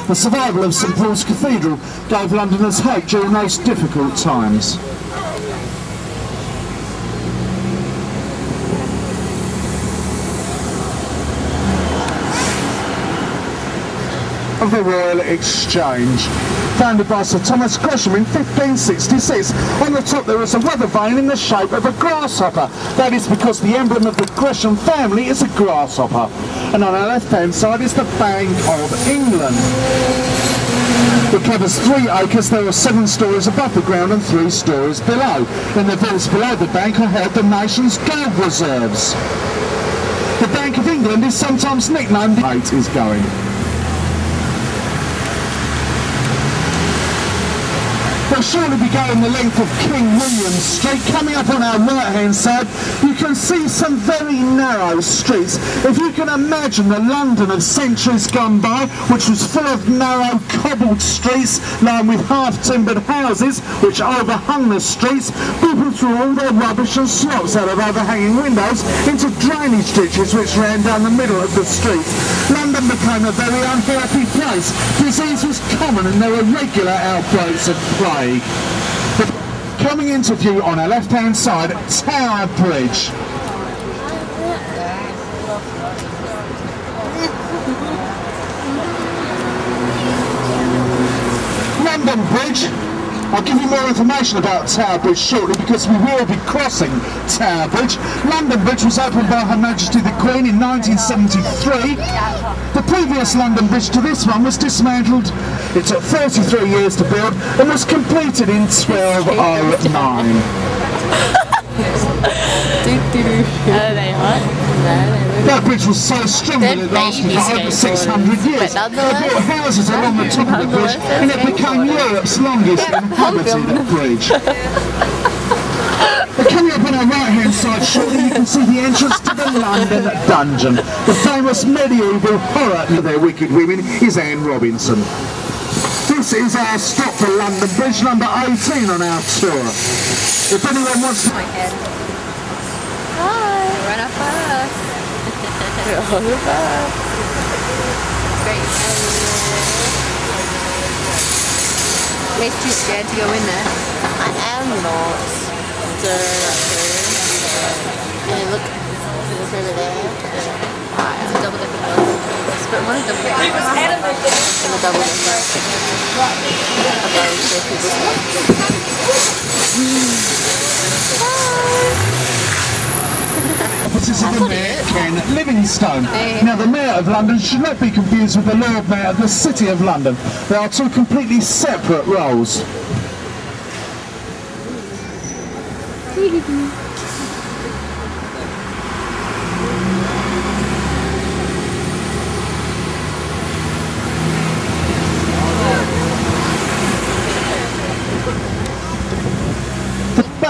The survival of St Paul's Cathedral gave Londoners hope during those difficult times. Of the Royal Exchange, founded by Sir Thomas Gresham in 1566. On the top there is a weather vane in the shape of a grasshopper. That is because the emblem of the Gresham family is a grasshopper. And on our left hand side is the Bank of England. It covers 3 acres. There are 7 stories above the ground and 3 stories below. In the vaults below the bank are held the nation's gold reserves. The Bank of England is sometimes nicknamed the Eight is going. We'll shortly be going the length of King William Street. Coming up on our right hand side you can see some very narrow streets. If you can imagine the London of centuries gone by, which was full of narrow cobbled streets lined with half-timbered houses which overhung the streets, people threw all their rubbish and slops out of overhanging windows into drainage ditches which ran down the middle of the street. London became a very unhealthy place. Disease was common and there were regular outbreaks of plague. Coming into view on our left hand side, Tower Bridge. London Bridge. I'll give you more information about Tower Bridge shortly because we will be crossing Tower Bridge. London Bridge was opened by Her Majesty the Queen in 1973. The previous London Bridge to this one was dismantled. It took 33 years to build and was completed in 1209. That bridge was so strong that it lasted for over 600 years. They built houses along the top of the bridge and it became Europe's longest inhabited bridge. Coming up on our right hand side shortly you can see the entrance to the London Dungeon. The famous medieval horror of their wicked women is Anne Robinson. This is our stop for London Bridge, number 18 on our tour. If anyone wants to... Hi! Run up fast! Run up fast! Great. It's too scared to go in there. I am not. And look over there. There's a double decker bus. But one is double decker. And a double decker. This is the Mayor Ken Livingstone. Now the Mayor of London should not be confused with the Lord Mayor of the City of London. They are 2 completely separate roles.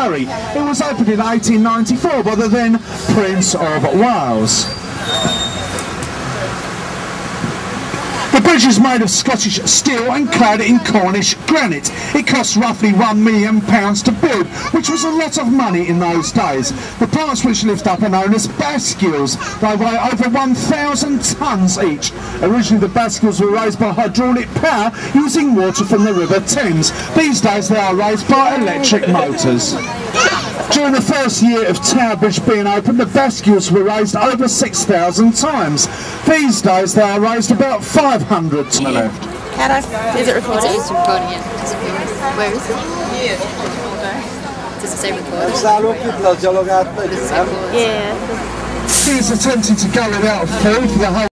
It was opened in 1894 by the then Prince of Wales. The bridge is made of Scottish steel and clad in Cornish granite. It cost roughly £1 million to build, which was a lot of money in those days. The parts which lift up are known as bascules. They weigh over 1,000 tonnes each. Originally the bascules were raised by hydraulic power using water from the River Thames. These days they are raised by electric motors. During the first year of Tower Bridge being opened, the bascules were raised over 6,000 times. These days they are raised about 500 to the left. Is it recording? It's recording, yeah. Where is it? Here. Does it say record? Yeah. He is attempting to go without food for the whole